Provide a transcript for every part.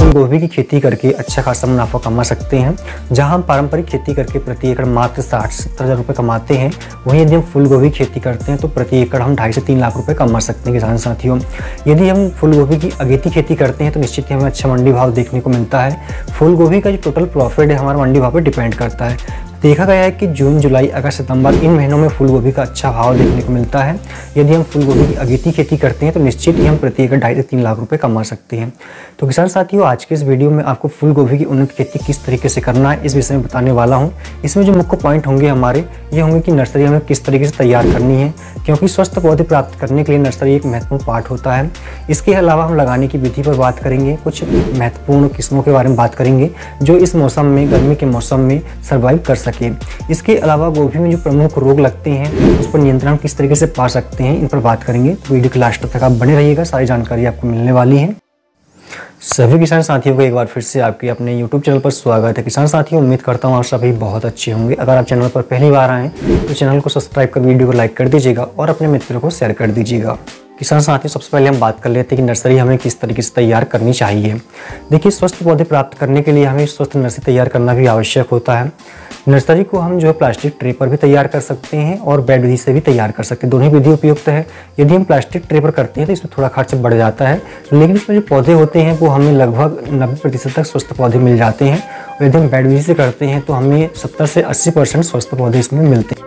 फूल गोभी की खेती करके अच्छा खासा मुनाफा कमा सकते हैं। जहां हम पारंपरिक खेती करके प्रति एकड़ मात्र 60-70 हज़ार रुपये कमाते हैं, वहीं यदि हम फूल गोभी खेती करते हैं तो प्रति एकड़ हम 2.5 से 3 लाख रुपये कमा सकते हैं किसान साथियों। यदि हम फूल गोभी की अगेती खेती करते हैं तो निश्चित ही हमें अच्छा मंडी भाव देखने को मिलता है। फूल गोभी का जो टोटल प्रॉफिट है हमारा मंडी भाव पर डिपेंड करता है। देखा गया है कि जून, जुलाई, अगस्त, सितंबर इन महीनों में फूल गोभी का अच्छा भाव देखने को मिलता है। यदि हम फूल गोभी की अगेती खेती करते हैं तो निश्चित ही हम प्रति एकड़ 2.5 से 3 लाख रुपए कमा सकते हैं। तो किसान साथियों, आज के इस वीडियो में आपको फूल गोभी की उन्नत खेती किस तरीके से करना है इस विषय में बताने वाला हूँ। इसमें जो मुख्य पॉइंट होंगे हमारे ये होंगे कि नर्सरी हमें किस तरीके से तैयार करनी है, क्योंकि स्वस्थ पौधे प्राप्त करने के लिए नर्सरी एक महत्वपूर्ण पार्ट होता है। इसके अलावा हम लगाने की विधि पर बात करेंगे, कुछ महत्वपूर्ण किस्मों के बारे में बात करेंगे जो इस मौसम में, गर्मी के मौसम में सर्वाइव कर सके। इसके अलावा गोभी में जो प्रमुख रोग लगते हैं उस पर नियंत्रण किस तरीके से पा सकते हैं, इन पर बात करेंगे। तो वीडियो के लास्ट तक आप बने रहिएगा, सारी जानकारी आपको मिलने वाली है। सभी किसान साथियों को एक बार फिर से आपके अपने YouTube चैनल पर स्वागत है। किसान साथियों, उम्मीद करता हूँ आप सभी बहुत अच्छे होंगे। अगर आप चैनल पर पहली बार आएँ तो चैनल को सब्सक्राइब कर वीडियो को लाइक कर दीजिएगा और अपने मित्रों को शेयर कर दीजिएगा। किसान साथियों, सबसे पहले हम बात कर लेते हैं कि नर्सरी हमें किस तरीके से तैयार करनी चाहिए। देखिए, स्वस्थ पौधे प्राप्त करने के लिए हमें स्वस्थ नर्सरी तैयार करना भी आवश्यक होता है। नर्सरी को हम जो है प्लास्टिक ट्रे पर भी तैयार कर सकते हैं और बेड विधि से भी तैयार कर सकते हैं। दोनों ही विधि उपयुक्त है। यदि हम प्लास्टिक ट्रे पर करते हैं तो इसमें थोड़ा खर्च बढ़ जाता है, लेकिन इसमें जो पौधे होते हैं वो हमें लगभग 90% तक स्वस्थ पौधे मिल जाते हैं। और यदि हम बेड विधि से करते हैं तो हमें 70 से 80% स्वस्थ पौधे इसमें मिलते हैं।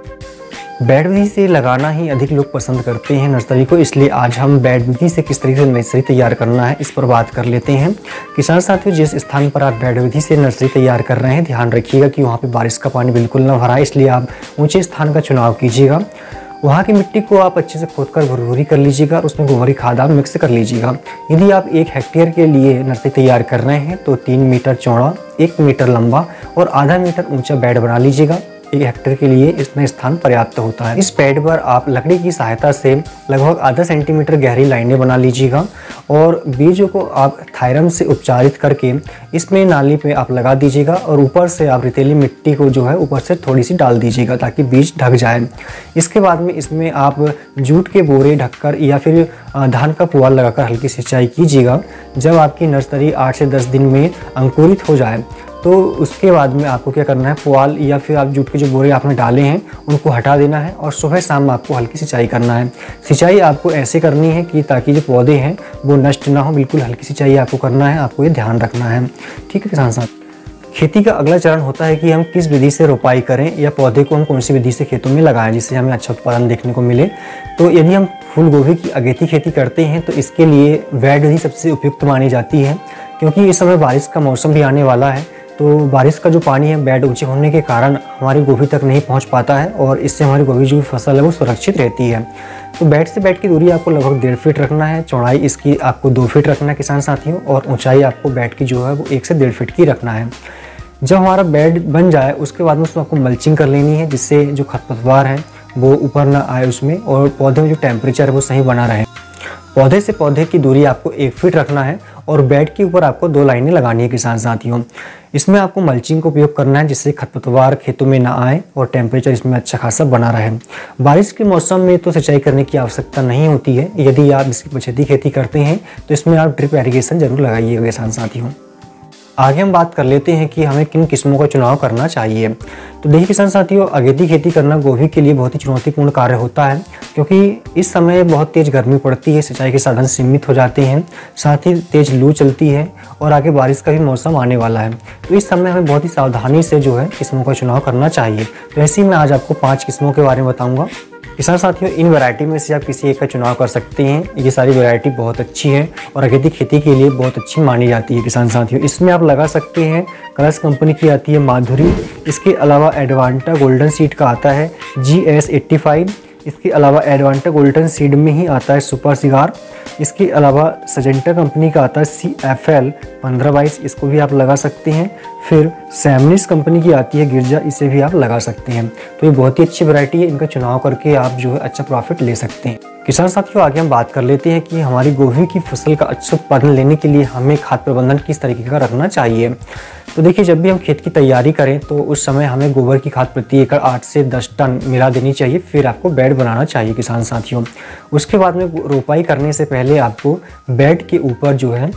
बेड विधि से लगाना ही अधिक लोग पसंद करते हैं नर्सरी को, इसलिए आज हम बेड विधि से किस तरीके से नर्सरी तैयार करना है इस पर बात कर लेते हैं। किसान साथियों, जिस स्थान पर आप बेड विधि से नर्सरी तैयार कर रहे हैं, ध्यान रखिएगा कि वहाँ पे बारिश का पानी बिल्कुल ना भरा है, इसलिए आप ऊंचे स्थान का चुनाव कीजिएगा। वहाँ की मिट्टी को आप अच्छे से खोदकर भुरभुरी कर लीजिएगा और उसमें गोबरी खाद आप मिक्स कर लीजिएगा। यदि आप 1 हेक्टेयर के लिए नर्सरी तैयार कर रहे हैं तो 3 मीटर चौड़ा, 1 मीटर लंबा और आधा मीटर ऊंचा बेड बना लीजिएगा। 1 हेक्टेयर के लिए इसमें स्थान पर्याप्त होता है। इस बेड पर आप लकड़ी की सहायता से लगभग आधा सेंटीमीटर गहरी लाइनें बना लीजिएगा और बीजों को आप थायरम से उपचारित करके इसमें नाली पे आप लगा दीजिएगा और ऊपर से आप रेतीली मिट्टी को जो है ऊपर से थोड़ी सी डाल दीजिएगा ताकि बीज ढक जाए। इसके बाद में इसमें आप जूट के बोरे ढककर या फिर धान का पुआल लगाकर हल्की सिंचाई कीजिएगा। जब आपकी नर्सरी 8 से 10 दिन में अंकुरित हो जाए तो उसके बाद में आपको क्या करना है, पुआल या फिर आप जूट के जो बोरे आपने डाले हैं उनको हटा देना है और सुबह शाम आपको हल्की सिंचाई करना है। सिंचाई आपको ऐसे करनी है कि ताकि जो पौधे हैं वो नष्ट ना हो, बिल्कुल हल्की सिंचाई आपको करना है, आपको ये ध्यान रखना है। ठीक है किसान साहब, खेती का अगला चरण होता है कि हम किस विधि से रोपाई करें या पौधे को हम कौन सी विधि से खेतों में लगाएं जिससे हमें अच्छा उत्पादन देखने को मिले। तो यदि हम फूल गोभी की अगेती खेती करते हैं तो इसके लिए बेड विधि सबसे उपयुक्त मानी जाती है, क्योंकि इस समय बारिश का मौसम भी आने वाला है। तो बारिश का जो पानी है बेड ऊंचे होने के कारण हमारी गोभी तक नहीं पहुंच पाता है और इससे हमारी गोभी जो फसल है वो सुरक्षित रहती है। तो बेड से बेड की दूरी आपको लगभग 1.5 फीट रखना है, चौड़ाई इसकी आपको 2 फीट रखना है किसान साथियों, और ऊंचाई आपको बेड की जो है वो 1 से 1.5 फीट की रखना है। जब हमारा बेड बन जाए उसके बाद में उसमें आपको मल्चिंग कर लेनी है, जिससे जो खरपतवार है वो ऊपर ना आए उसमें और पौधे में जो टेम्परेचर है वो सही बना रहे। पौधे से पौधे की दूरी आपको 1 फीट रखना है और बेड के ऊपर आपको 2 लाइनें लगानी है किसान साथियों। इसमें आपको मल्चिंग का उपयोग करना है जिससे खरपतवार खेतों में ना आए और टेम्परेचर इसमें अच्छा खासा बना रहे। बारिश के मौसम में तो सिंचाई करने की आवश्यकता नहीं होती है। यदि आप इसकी पछेती खेती करते हैं तो इसमें आप ड्रिप इरिगेशन जरूर लगाइएगा किसान साथियों। आगे हम बात कर लेते हैं कि हमें किन किस्मों का चुनाव करना चाहिए। तो देखिए किसान साथियों, अगेती खेती करना गोभी के लिए बहुत ही चुनौतीपूर्ण कार्य होता है, क्योंकि इस समय बहुत तेज़ गर्मी पड़ती है, सिंचाई के साधन सीमित हो जाते हैं, साथ ही तेज़ लू चलती है और आगे बारिश का भी मौसम आने वाला है। तो इस समय हमें बहुत ही सावधानी से जो है किस्मों का चुनाव करना चाहिए। तो ऐसे ही मैं आज आपको 5 किस्मों के बारे में बताऊँगा। किसान साथियों, इन वैरायटी में से आप किसी एक का चुनाव कर सकते हैं। ये सारी वैरायटी बहुत अच्छी है और अगेती खेती के लिए बहुत अच्छी मानी जाती है किसान साथियों। इसमें आप लगा सकते हैं, कलर्स कंपनी की आती है माधुरी, इसके अलावा एडवांटा गोल्डन सीड का आता है GS85, इसके अलावा एडवांटा गोल्डन सीड में ही आता है सुपर सिगार, इसके अलावा सजेंटा कंपनी का आता है CFL 1522, इसको भी आप लगा सकते हैं। फिर सैमनिस कंपनी की आती है गिरजा, इसे भी आप लगा सकते हैं। तो ये बहुत ही अच्छी वैरायटी है, इनका चुनाव करके आप जो है अच्छा प्रॉफिट ले सकते हैं। किसान साथियों, आगे हम बात कर लेते हैं कि हमारी गोभी की फसल का अच्छा उत्पादन लेने के लिए हमें खाद प्रबंधन किस तरीके का रखना चाहिए। तो देखिए, जब भी हम खेत की तैयारी करें तो उस समय हमें गोबर की खाद प्रति एकड़ 8 से 10 टन मिला देनी चाहिए, फिर आपको बेड बनाना चाहिए किसान साथियों। उसके बाद में रोपाई करने से पहले आपको बेड के ऊपर जो है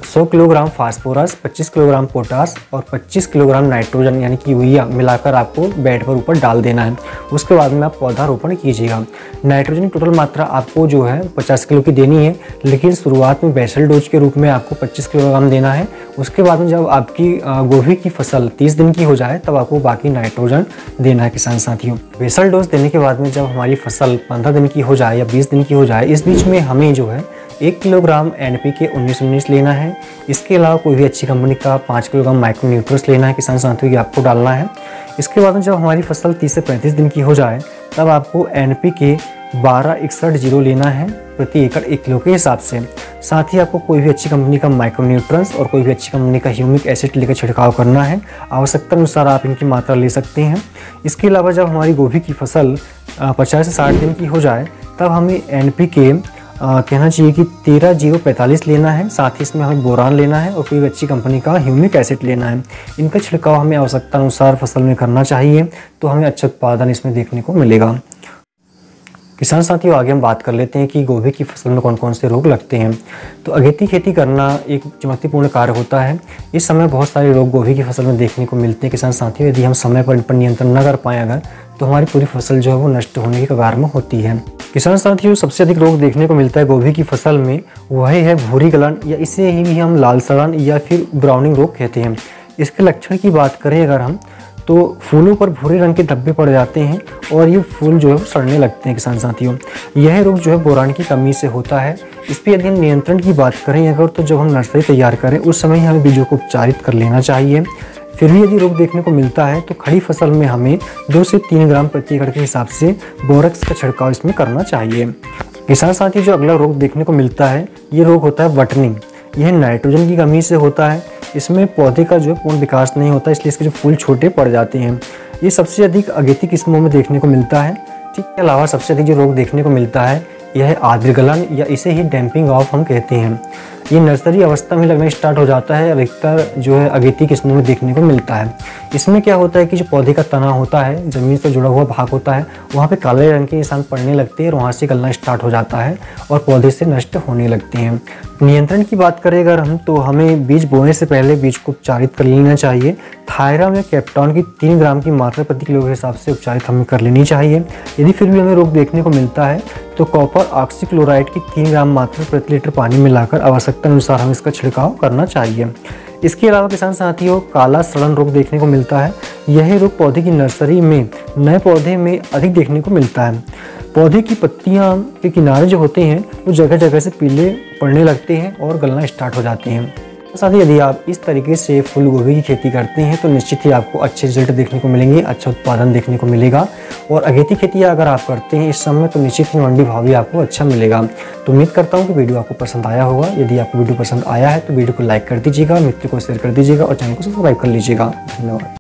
100 किलोग्राम फास्फोरस, 25 किलोग्राम पोटास और 25 किलोग्राम नाइट्रोजन यानी कि यूरिया मिलाकर आपको बेड पर ऊपर डाल देना है। उसके बाद में आप पौधारोपण कीजिएगा। नाइट्रोजन की टोटल मात्रा आपको जो है 50 किलो की देनी है, लेकिन शुरुआत में बेसल डोज के रूप में आपको 25 किलोग्राम देना है। उसके बाद में जब आपकी गोभी की फसल 30 दिन की हो जाए तब आपको बाकी नाइट्रोजन देना है किसान साथियों। बेसल डोज देने के बाद में जब हमारी फसल 15 दिन की हो जाए या 20 दिन की हो जाए, इस बीच में हमें जो है 1 किलोग्राम NPK 19-19 लेना है। इसके अलावा कोई भी अच्छी कंपनी का 5 किलोग्राम माइक्रो न्यूट्रिएंट्स लेना है किसान साथियों, ये आपको डालना है। इसके बाद में जब हमारी फसल 30 से 35 दिन की हो जाए तब आपको NPK 1261 लेना है प्रति एकड़ 1 किलो के हिसाब से। साथ ही आपको कोई भी अच्छी कंपनी का माइक्रो न्यूट्रिएंट्स और कोई भी अच्छी कंपनी का ह्यूमिक एसिड लेकर छिड़काव करना है। आवश्यकता अनुसार आप इनकी मात्रा ले सकते हैं। इसके अलावा जब हमारी गोभी की फसल 50 से 60 दिन की हो जाए तब हमें NPK कहना चाहिए कि 13-0-45 लेना है। साथ ही इसमें हमें बोरान लेना है और कोई भी अच्छी कंपनी का ह्यूमिक एसिड लेना है। इनका छिड़काव हमें आवश्यकता अनुसार फसल में करना चाहिए, तो हमें अच्छा उत्पादन इसमें देखने को मिलेगा। किसान साथियों, आगे हम बात कर लेते हैं कि गोभी की फसल में कौन कौन से रोग लगते हैं। तो अगेती खेती करना एक चुनौतीपूर्ण कार्य होता है। इस समय बहुत सारे रोग गोभी की फसल में देखने को मिलते हैं किसान साथियों। यदि हम समय पर इन पर नियंत्रण न कर पाएँ अगर, तो हमारी पूरी फसल जो है वो नष्ट होने की कगार में होती है। किसान साथियों, सबसे अधिक रोग देखने को मिलता है गोभी की फसल में, वह है भूरी गलन या इसे ही भी हम लाल सड़न या फिर ब्राउनिंग रोग कहते हैं। इसके लक्षण की बात करें अगर हम, तो फूलों पर भूरे रंग के धब्बे पड़ जाते हैं और ये फूल जो है वो सड़ने लगते हैं किसान साथियों। यह रोग जो है बोरान की कमी से होता है। इस पर यदि हम नियंत्रण की बात करें अगर, तो जब हम नर्सरी तैयार करें उस समय ही हमें बीजों को उपचारित कर लेना चाहिए। फिर भी यदि रोग देखने को मिलता है तो खड़ी फसल में हमें 2 से 3 ग्राम प्रति एकड़ के हिसाब से बोरक्स का छिड़काव इसमें करना चाहिए। किसान साथियों, जो अगला रोग देखने को मिलता है ये रोग होता है वटनिंग। यह नाइट्रोजन की कमी से होता है। इसमें पौधे का जो पूर्ण विकास नहीं होता, इसलिए इसके जो फूल छोटे पड़ जाते हैं। ये सबसे अधिक अगेती किस्मों में देखने को मिलता है। इसके अलावा सबसे अधिक जो रोग देखने को मिलता है यह है आद्र गलन या इसे ही डैम्पिंग ऑफ हम कहते हैं। ये नर्सरी अवस्था में लगना स्टार्ट हो जाता है, अधिकतर जो है अगेती किस्मों में देखने को मिलता है। इसमें क्या होता है कि जो पौधे का तना होता है, ज़मीन से जुड़ा हुआ भाग होता है, वहाँ पे काले रंग के निशान पड़ने लगते हैं और वहाँ से गलना स्टार्ट हो जाता है और पौधे से नष्ट होने लगते हैं। नियंत्रण की बात करें अगर हम, तो हमें बीज बोने से पहले बीज को उपचारित कर लेना चाहिए। थायराम या कैप्टॉन की 3 ग्राम की मात्रा प्रति किलो के हिसाब से उपचारित हमें कर लेनी चाहिए। यदि फिर भी हमें रोग देखने को मिलता है तो कॉपर ऑक्सीक्लोराइड की 3 ग्राम मात्रा प्रति लीटर पानी मिलाकर आवश्यकता अनुसार हमें इसका छिड़काव करना चाहिए। इसके अलावा किसान साथियों, काला सड़न रोग देखने को मिलता है। यह रोग पौधे की नर्सरी में नए पौधे में अधिक देखने को मिलता है। पौधे की पत्तियां के किनारे जो होते हैं वो जगह जगह से पीले पड़ने लगते हैं और गलना स्टार्ट हो जाते हैं। साथ ही यदि आप इस तरीके से फूल गोभी की खेती करते हैं तो निश्चित ही आपको अच्छे रिजल्ट देखने को मिलेंगे, अच्छा उत्पादन देखने को मिलेगा। और अगेती खेती अगर आप करते हैं इस समय तो निश्चित ही मंडी भाव भी आपको अच्छा मिलेगा। तो उम्मीद करता हूँ कि वीडियो आपको पसंद आया होगा। यदि आपको वीडियो पसंद आया है तो वीडियो को लाइक कर दीजिएगा, मित्र को शेयर कर दीजिएगा और चैनल को सब्सक्राइब कर लीजिएगा। धन्यवाद।